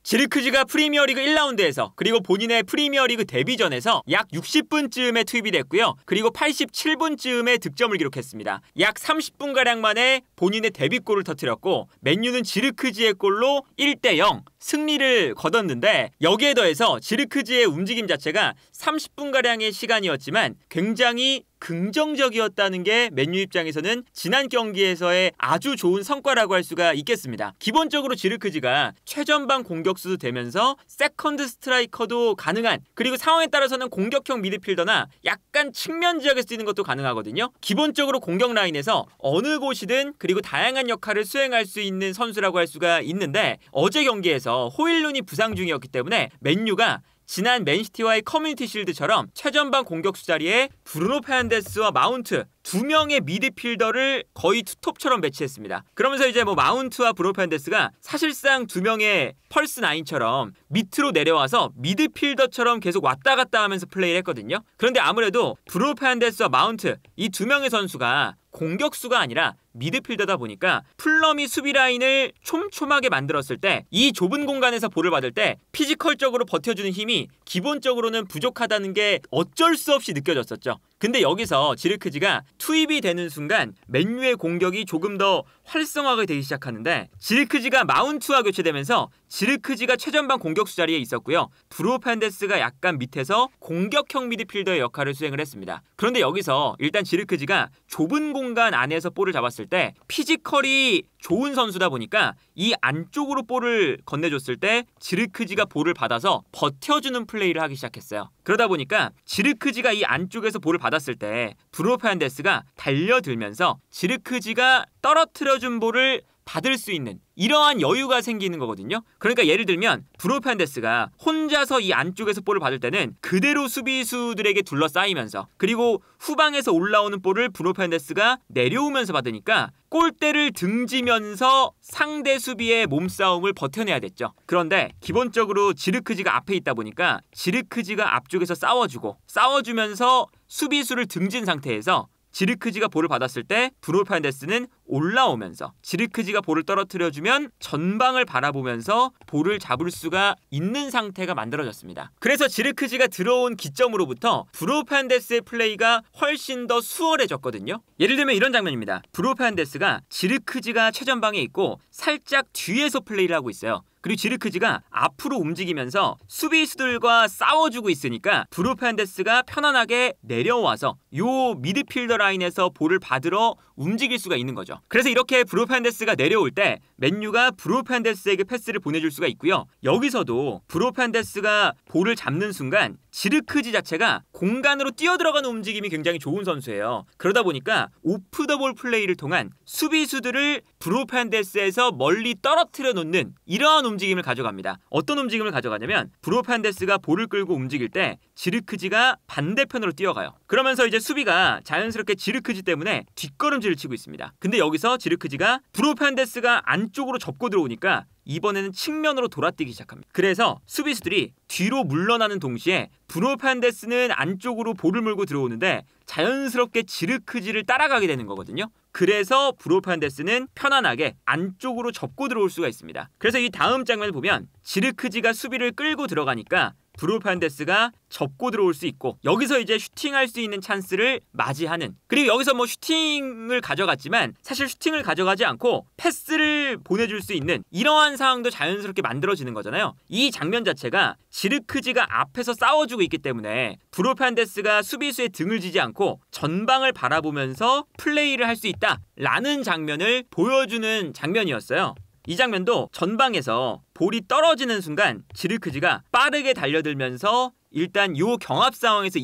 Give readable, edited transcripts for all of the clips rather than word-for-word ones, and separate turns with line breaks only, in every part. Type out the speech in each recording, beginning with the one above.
지르크즈가 프리미어리그 1라운드에서 그리고 본인의 프리미어리그 데뷔전에서 약 60분쯤에 투입이 됐고요. 그리고 87분쯤에 득점을 기록했습니다. 약 30분가량 만에 본인의 데뷔골을 터뜨렸고 맨유는 지르크즈의 골로 1대0 승리를 거뒀는데, 여기에 더해서 지르크즈의 움직임 자체가 30분가량의 시간이었지만 굉장히 긍정적이었다는 게 맨유 입장에서는 지난 경기에서의 아주 좋은 성과라고 할 수가 있겠습니다. 기본적으로 지르크즈가 최전방 공격수도 되면서 세컨드 스트라이커도 가능한, 그리고 상황에 따라서는 공격형 미드필더나 약간 측면 지역에서 뛰는 것도 가능하거든요. 기본적으로 공격 라인에서 어느 곳이든 그리고 다양한 역할을 수행할 수 있는 선수라고 할 수가 있는데, 어제 경기에서 호일룬이 부상 중이었기 때문에 맨유가 지난 맨시티와의 커뮤니티 실드처럼 최전방 공격수 자리에 브루노 페르난데스와 마운트 두 명의 미드필더를 거의 투톱처럼 배치했습니다. 그러면서 이제 마운트와 브루노 페르난데스가 사실상 두 명의 펄스 나인처럼 밑으로 내려와서 미드필더처럼 계속 왔다 갔다 하면서 플레이를 했거든요. 그런데 아무래도 브루노 페르난데스와 마운트 이 두 명의 선수가 공격수가 아니라 미드필더다 보니까 플럼이 수비 라인을 촘촘하게 만들었을 때, 이 좁은 공간에서 볼을 받을 때 피지컬적으로 버텨주는 힘이 기본적으로는 부족하다는 게 어쩔 수 없이 느껴졌었죠. 근데 여기서 지르크즈가 투입이 되는 순간 맨유의 공격이 조금 더 활성화가 되기 시작하는데, 지르크즈가 마운트와 교체되면서 지르크즈가 최전방 공격수 자리에 있었고요. 브루노 페르난데스가 약간 밑에서 공격형 미드필더의 역할을 수행을 했습니다. 그런데 여기서 일단 지르크즈가 좁은 공간 안에서 볼을 잡았을 때 피지컬이 좋은 선수다 보니까 이 안쪽으로 볼을 건네줬을 때 지르크즈가 볼을 받아서 버텨주는 플레이를 하기 시작했어요. 그러다 보니까 지르크즈가 이 안쪽에서 볼을 받았을 때 브루노 페르난데스가 달려들면서 지르크즈가 떨어뜨려준 볼을 받을 수 있는 이러한 여유가 생기는 거거든요. 그러니까 예를 들면 브루노 페르난데스가 혼자서 이 안쪽에서 볼을 받을 때는 그대로 수비수들에게 둘러싸이면서, 그리고 후방에서 올라오는 볼을 브루노 페르난데스가 내려오면서 받으니까 골대를 등지면서 상대 수비의 몸싸움을 버텨내야 됐죠. 그런데 기본적으로 지르크즈가 앞에 있다 보니까 지르크즈가 앞쪽에서 싸워주면서 수비수를 등진 상태에서 지르크즈가 볼을 받았을 때 브루노 페르난데스는 올라오면서 지르크즈가 볼을 떨어뜨려주면 전방을 바라보면서 볼을 잡을 수가 있는 상태가 만들어졌습니다. 그래서 지르크즈가 들어온 기점으로부터 브루노 페르난데스의 플레이가 훨씬 더 수월해졌거든요. 예를 들면 이런 장면입니다. 브루노 페르난데스가 지르크즈가 최전방에 있고 살짝 뒤에서 플레이를 하고 있어요. 그리고 지르크즈가 앞으로 움직이면서 수비수들과 싸워주고 있으니까 브루노 페르난데스가 편안하게 내려와서 요 미드필더 라인에서 볼을 받으러 움직일 수가 있는 거죠. 그래서 이렇게 브루노 페르난데스가 내려올 때 맨유가 브루노 페르난데스에게 패스를 보내줄 수가 있고요. 여기서도 브루노 페르난데스가 볼을 잡는 순간 지르크즈 자체가 공간으로 뛰어들어가는 움직임이 굉장히 좋은 선수예요. 그러다 보니까 오프 더 볼 플레이를 통한 수비수들을 브루노 페르난데스에서 멀리 떨어뜨려 놓는 이러한 움직임을 가져갑니다. 어떤 움직임을 가져가냐면 브루노 페르난데스가 볼을 끌고 움직일 때 지르크즈가 반대편으로 뛰어가요. 그러면서 이제 수비가 자연스럽게 지르크즈 때문에 뒷걸음질을 치고 있습니다. 근데 여기서 지르크즈가 브루노 페르난데스가 안쪽으로 접고 들어오니까 이번에는 측면으로 돌아뛰기 시작합니다. 그래서 수비수들이 뒤로 물러나는 동시에 브루노 페르난데스는 안쪽으로 볼을 몰고 들어오는데 자연스럽게 지르크즈를 따라가게 되는 거거든요. 그래서 브루노 페르난데스는 편안하게 안쪽으로 접고 들어올 수가 있습니다. 그래서 이 다음 장면을 보면 지르크즈가 수비를 끌고 들어가니까 브루노 페르난데스가 접고 들어올 수 있고, 여기서 이제 슈팅할 수 있는 찬스를 맞이하는, 그리고 여기서 슈팅을 가져갔지만 사실 슈팅을 가져가지 않고 패스를 보내줄 수 있는 이러한 상황도 자연스럽게 만들어지는 거잖아요. 이 장면 자체가 지르크즈가 앞에서 싸워주고 있기 때문에 브루노 페르난데스가 수비수의 등을 지지 않고 전방을 바라보면서 플레이를 할 수 있다라는 장면을 보여주는 장면이었어요. 이 장면도 전방에서 볼이 떨어지는 순간 지르크즈가 빠르게 달려들면서 일단 요 경합 상황에서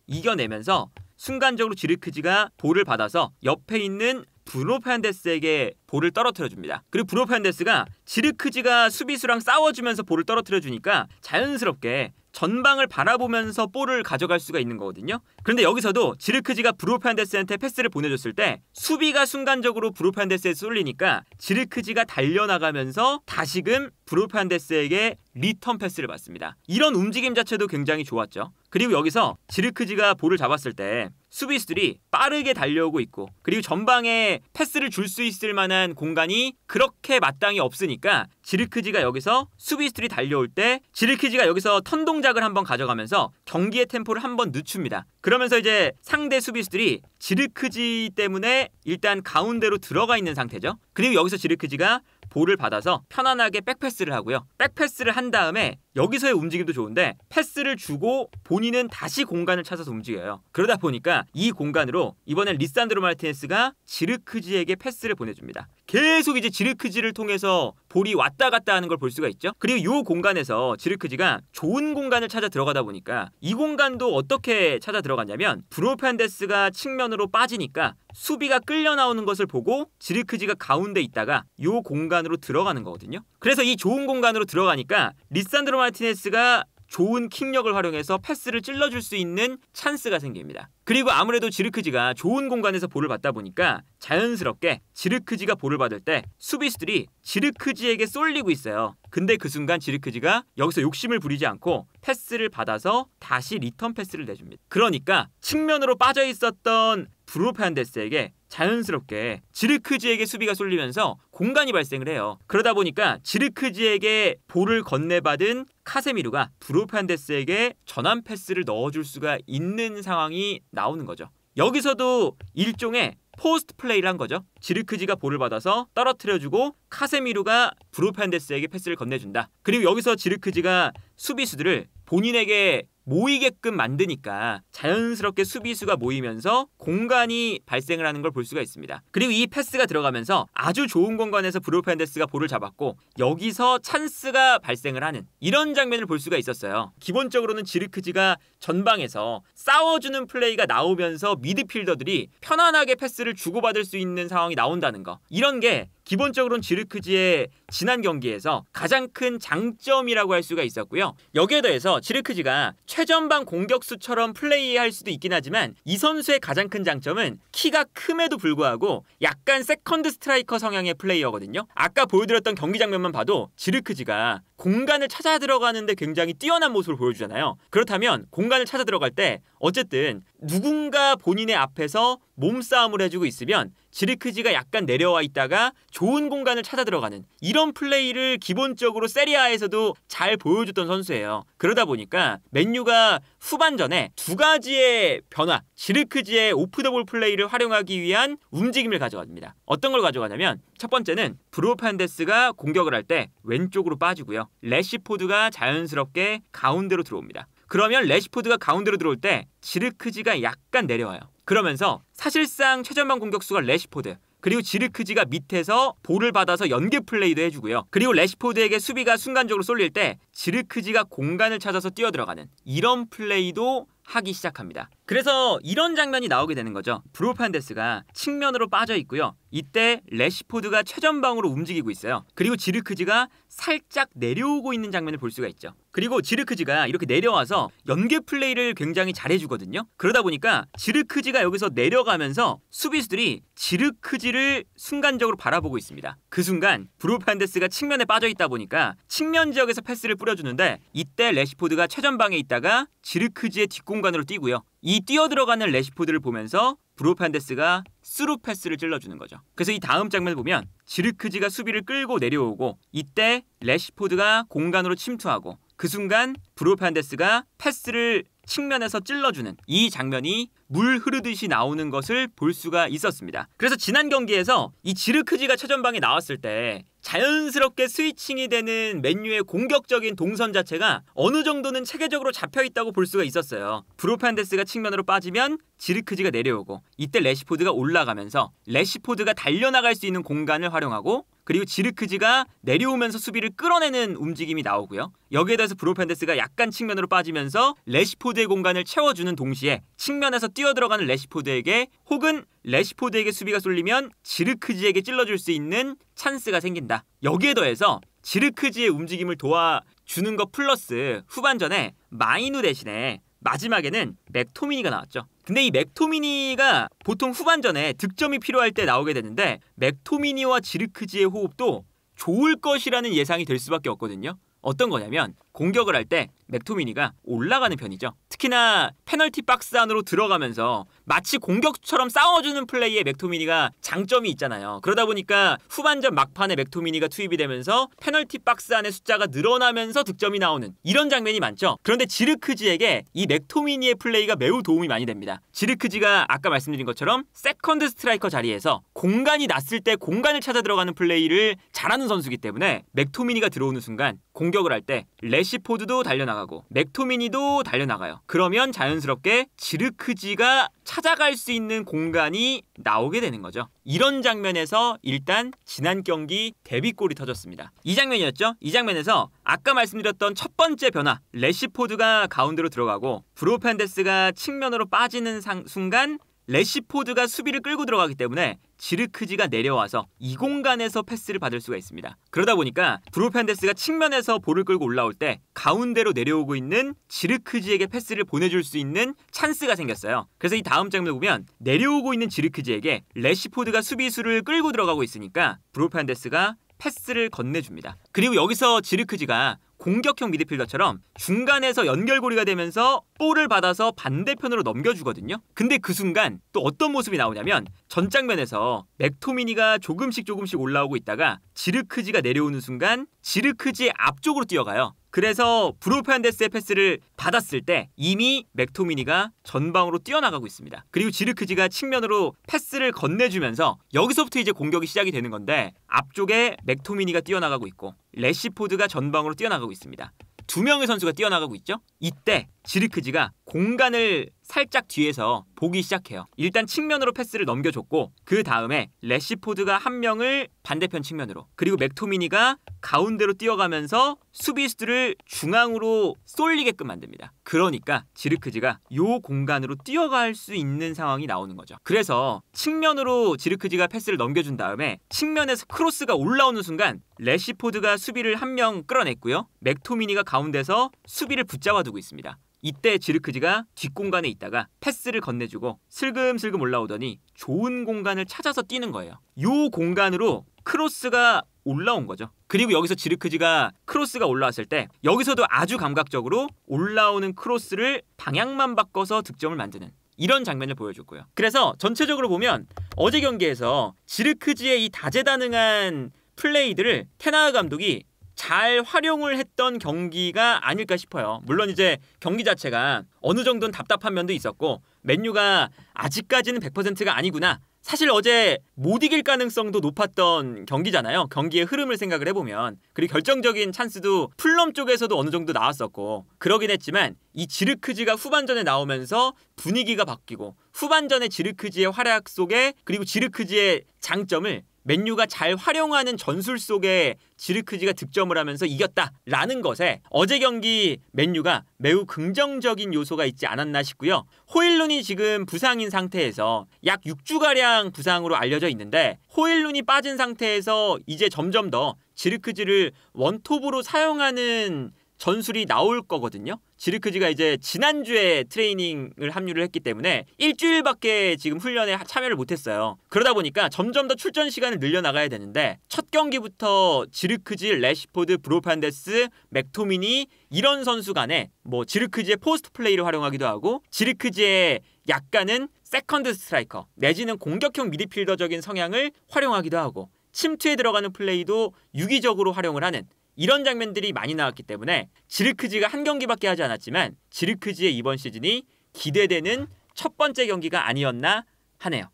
이겨내면서 순간적으로 지르크즈가 볼을 받아서 옆에 있는 브루노 페르난데스에게 볼을 떨어뜨려줍니다. 그리고 브루노 페르난데스가 지르크즈가 수비수랑 싸워주면서 볼을 떨어뜨려주니까 자연스럽게 전방을 바라보면서 볼을 가져갈 수가 있는 거거든요. 그런데 여기서도 지르크즈가 브루노 페르난데스한테 패스를 보내줬을 때 수비가 순간적으로 브루노 페르난데스에 쏠리니까 지르크즈가 달려나가면서 다시금 브루노 페르난데스에게 리턴 패스를 받습니다. 이런 움직임 자체도 굉장히 좋았죠. 그리고 여기서 지르크즈가 볼을 잡았을 때 수비수들이 빠르게 달려오고 있고 그리고 전방에 패스를 줄 수 있을 만한 공간이 그렇게 마땅히 없으니까 지르크지가 여기서 수비수들이 달려올 때 지르크지가 여기서 턴 동작을 한번 가져가면서 경기의 템포를 한번 늦춥니다. 그러면서 이제 상대 수비수들이 지르크지 때문에 일단 가운데로 들어가 있는 상태죠. 그리고 여기서 지르크지가 볼을 받아서 편안하게 백패스를 하고요. 백패스를 한 다음에 여기서의 움직임도 좋은데 패스를 주고 본인은 다시 공간을 찾아서 움직여요. 그러다 보니까 이 공간으로 이번엔 리산드로 마르티네스가 지르크지에게 패스를 보내줍니다. 계속 이제 지르크지를 통해서 볼이 왔다 갔다 하는 걸 볼 수가 있죠. 그리고 이 공간에서 지르크지가 좋은 공간을 찾아 들어가다 보니까 이 공간도 어떻게 찾아 들어갔냐면 브루노 페르난데스가 측면으로 빠지니까 수비가 끌려 나오는 것을 보고 지르크지가 가운데 있다가 이 공간으로 들어가는 거거든요. 그래서 이 좋은 공간으로 들어가니까 리산드로 마르티네스가 좋은 킥력을 활용해서 패스를 찔러줄 수 있는 찬스가 생깁니다. 그리고 아무래도 지르크지가 좋은 공간에서 볼을 받다 보니까 자연스럽게 지르크지가 볼을 받을 때 수비수들이 지르크지에게 쏠리고 있어요. 근데 그 순간 지르크지가 여기서 욕심을 부리지 않고 패스를 받아서 다시 리턴 패스를 내줍니다. 그러니까 측면으로 빠져 있었던 브루노 페르난데스에게 자연스럽게 지르크지에게 수비가 쏠리면서 공간이 발생을 해요. 그러다 보니까 지르크지에게 볼을 건네받은 카세미루가 브루노 페르난데스에게 전환 패스를 넣어줄 수가 있는 상황이 나오는 거죠. 여기서도 일종의 포스트 플레이를 한 거죠. 지르크지가 볼을 받아서 떨어뜨려주고 카세미루가 브루노 페르난데스에게 패스를 건네준다. 그리고 여기서 지르크지가 수비수들을 본인에게 모이게끔 만드니까 자연스럽게 수비수가 모이면서 공간이 발생을 하는 걸 볼 수가 있습니다. 그리고 이 패스가 들어가면서 아주 좋은 공간에서 브루노 페르난데스가 볼을 잡았고 여기서 찬스가 발생을 하는 이런 장면을 볼 수가 있었어요. 기본적으로는 지르크지가 전방에서 싸워주는 플레이가 나오면서 미드필더들이 편안하게 패스를 주고받을 수 있는 상황이 나온다는 거, 이런 게 기본적으로는 지르크지의 지난 경기에서 가장 큰 장점이라고 할 수가 있었고요. 여기에 더해서 지르크지가 최전방 공격수처럼 플레이할 수도 있긴 하지만 이 선수의 가장 큰 장점은 키가 큼에도 불구하고 약간 세컨드 스트라이커 성향의 플레이어거든요. 아까 보여드렸던 경기 장면만 봐도 지르크지가 공간을 찾아 들어가는데 굉장히 뛰어난 모습을 보여주잖아요. 그렇다면 공간을 찾아 들어갈 때 어쨌든 누군가 본인의 앞에서 몸싸움을 해주고 있으면 지르크지가 약간 내려와 있다가 좋은 공간을 찾아 들어가는 이런 플레이를 기본적으로 세리아에서도 잘 보여줬던 선수예요. 그러다 보니까 맨유가 후반전에 두 가지의 변화, 지르크지의 오프 더 볼 플레이를 활용하기 위한 움직임을 가져갑니다. 어떤 걸 가져가냐면 첫 번째는 브루노 페르난데스가 공격을 할 때 왼쪽으로 빠지고요. 래시포드가 자연스럽게 가운데로 들어옵니다. 그러면 래시포드가 가운데로 들어올 때 지르크지가 약간 내려와요. 그러면서 사실상 최전방 공격수가 래시포드, 그리고 지르크지가 밑에서 볼을 받아서 연계 플레이도 해주고요. 그리고 래시포드에게 수비가 순간적으로 쏠릴 때 지르크지가 공간을 찾아서 뛰어들어가는 이런 플레이도 하기 시작합니다. 그래서 이런 장면이 나오게 되는 거죠. 브루노 페르난데스가 측면으로 빠져 있고요. 이때 래시포드가 최전방으로 움직이고 있어요. 그리고 지르크지가 살짝 내려오고 있는 장면을 볼 수가 있죠. 그리고 지르크지가 이렇게 내려와서 연계 플레이를 굉장히 잘해주거든요. 그러다 보니까 지르크지가 여기서 내려가면서 수비수들이 지르크지를 순간적으로 바라보고 있습니다. 그 순간 브루노 페르난데스가 측면에 빠져 있다 보니까 측면 지역에서 패스를 뿌려주는데 이때 래시포드가 최전방에 있다가 지르크지의 뒷공간으로 뛰고요. 이 뛰어들어가는 래시포드를 보면서 브루노 페르난데스가 스루 패스를 찔러주는 거죠. 그래서 이 다음 장면을 보면 지르크지가 수비를 끌고 내려오고 이때 래시포드가 공간으로 침투하고 그 순간 브루노 페르난데스가 패스를 측면에서 찔러주는 이 장면이 물 흐르듯이 나오는 것을 볼 수가 있었습니다. 그래서 지난 경기에서 이 지르크지가 최전방에 나왔을 때 자연스럽게 스위칭이 되는 맨유의 공격적인 동선 자체가 어느 정도는 체계적으로 잡혀있다고 볼 수가 있었어요. 브루노 페르난데스가 측면으로 빠지면 지르크지가 내려오고 이때 래시포드가 올라가면서 래시포드가 달려나갈 수 있는 공간을 활용하고 그리고 지르크지가 내려오면서 수비를 끌어내는 움직임이 나오고요. 여기에 대해서 브루노 페르난데스가 약간 측면으로 빠지면서 래시포드의 공간을 채워주는 동시에 측면에서 뛰어들어가는 래시포드에게 혹은 래시포드에게 수비가 쏠리면 지르크지에게 찔러줄 수 있는 찬스가 생긴다. 여기에 더해서 지르크지의 움직임을 도와주는 것 플러스 후반전에 마이누 대신에 마지막에는 맥토미니가 나왔죠. 근데 이 맥토미니가 보통 후반전에 득점이 필요할 때 나오게 되는데 맥토미니와 지르크지의 호흡도 좋을 것이라는 예상이 될 수밖에 없거든요. 어떤 거냐면 공격을 할 때 맥토미니가 올라가는 편이죠. 특히나 페널티 박스 안으로 들어가면서 마치 공격수처럼 싸워주는 플레이에 맥토미니가 장점이 있잖아요. 그러다 보니까 후반전 막판에 맥토미니가 투입이 되면서 페널티 박스 안의 숫자가 늘어나면서 득점이 나오는 이런 장면이 많죠. 그런데 지르크지에게 이 맥토미니의 플레이가 매우 도움이 많이 됩니다. 지르크지가 아까 말씀드린 것처럼 세컨드 스트라이커 자리에서 공간이 났을 때 공간을 찾아 들어가는 플레이를 잘하는 선수이기 때문에 맥토미니가 들어오는 순간 공격을 할 때 래시포드도 달려나가고 맥토미니도 달려나가요. 그러면 자연스럽게 지르크지가 찾아갈 수 있는 공간이 나오게 되는 거죠. 이런 장면에서 일단 지난 경기 데뷔골이 터졌습니다. 이 장면이었죠. 이 장면에서 아까 말씀드렸던 첫 번째 변화, 래시포드가 가운데로 들어가고 브루 펜데스가 측면으로 빠지는 순간 래시포드가 수비를 끌고 들어가기 때문에 지르크지가 내려와서 이 공간에서 패스를 받을 수가 있습니다. 그러다 보니까 브루 펜데스가 측면에서 볼을 끌고 올라올 때 가운데로 내려오고 있는 지르크지에게 패스를 보내줄 수 있는 찬스가 생겼어요. 그래서 이 다음 장면을 보면 내려오고 있는 지르크지에게 래시포드가 수비수를 끌고 들어가고 있으니까 브루 펜데스가 패스를 건네줍니다. 그리고 여기서 지르크지가 공격형 미드필더처럼 중간에서 연결고리가 되면서 볼을 받아서 반대편으로 넘겨주거든요. 근데 그 순간 또 어떤 모습이 나오냐면 전 장면에서 맥토미니가 조금씩 올라오고 있다가 지르크지가 내려오는 순간 지르크지의 앞쪽으로 뛰어가요. 그래서 브루 펜데스의 패스를 받았을 때 이미 맥토미니가 전방으로 뛰어나가고 있습니다. 그리고 지르크지가 측면으로 패스를 건네주면서 여기서부터 이제 공격이 시작이 되는 건데 앞쪽에 맥토미니가 뛰어나가고 있고 래시포드가 전방으로 뛰어나가고 있습니다. 두 명의 선수가 뛰어나가고 있죠. 이때 지르크지가 공간을 살짝 뒤에서 보기 시작해요. 일단 측면으로 패스를 넘겨줬고 그 다음에 래시포드가 한 명을 반대편 측면으로 그리고 맥토미니가 가운데로 뛰어가면서 수비수들을 중앙으로 쏠리게끔 만듭니다. 그러니까 지르크지가 요 공간으로 뛰어갈 수 있는 상황이 나오는 거죠. 그래서 측면으로 지르크지가 패스를 넘겨준 다음에 측면에서 크로스가 올라오는 순간 래시포드가 수비를 한 명 끌어냈고요. 맥토미니가 가운데서 수비를 붙잡아두고 있습니다. 이때 지르크지가 뒷공간에 있다가 패스를 건네주고 슬금슬금 올라오더니 좋은 공간을 찾아서 뛰는 거예요. 요 공간으로 크로스가 올라온 거죠. 그리고 여기서 지르크지가 크로스가 올라왔을 때 여기서도 아주 감각적으로 올라오는 크로스를 방향만 바꿔서 득점을 만드는 이런 장면을 보여줬고요. 그래서 전체적으로 보면 어제 경기에서 지르크지의 이 다재다능한 플레이들을 테나흐 감독이 잘 활용을 했던 경기가 아닐까 싶어요. 물론 이제 경기 자체가 어느 정도는 답답한 면도 있었고 맨유가 아직까지는 100%가 아니구나. 사실 어제 못 이길 가능성도 높았던 경기잖아요. 경기의 흐름을 생각을 해보면. 그리고 결정적인 찬스도 풀럼 쪽에서도 어느 정도 나왔었고 그러긴 했지만 이 지르크지가 후반전에 나오면서 분위기가 바뀌고 후반전의 지르크지의 활약 속에 그리고 지르크지의 장점을 맨유가 잘 활용하는 전술 속에 지르크지가 득점을 하면서 이겼다라는 것에 어제 경기 맨유가 매우 긍정적인 요소가 있지 않았나 싶고요. 호일룬이 지금 부상인 상태에서 약 6주가량 부상으로 알려져 있는데 호일룬이 빠진 상태에서 이제 점점 더 지르크지를 원톱으로 사용하는 전술이 나올 거거든요. 지르크지가 이제 지난주에 트레이닝을 합류를 했기 때문에 일주일밖에 지금 훈련에 참여를 못했어요. 그러다 보니까 점점 더 출전 시간을 늘려나가야 되는데 첫 경기부터 지르크지, 래시포드, 브루 펜데스, 맥토미니 이런 선수 간에 뭐 지르크지의 포스트 플레이를 활용하기도 하고 지르크지의 약간은 세컨드 스트라이커 내지는 공격형 미드필더적인 성향을 활용하기도 하고 침투에 들어가는 플레이도 유기적으로 활용을 하는 이런 장면들이 많이 나왔기 때문에 지르크지가 한 경기밖에 하지 않았지만 지르크지의 이번 시즌이 기대되는 첫 번째 경기가 아니었나 하네요.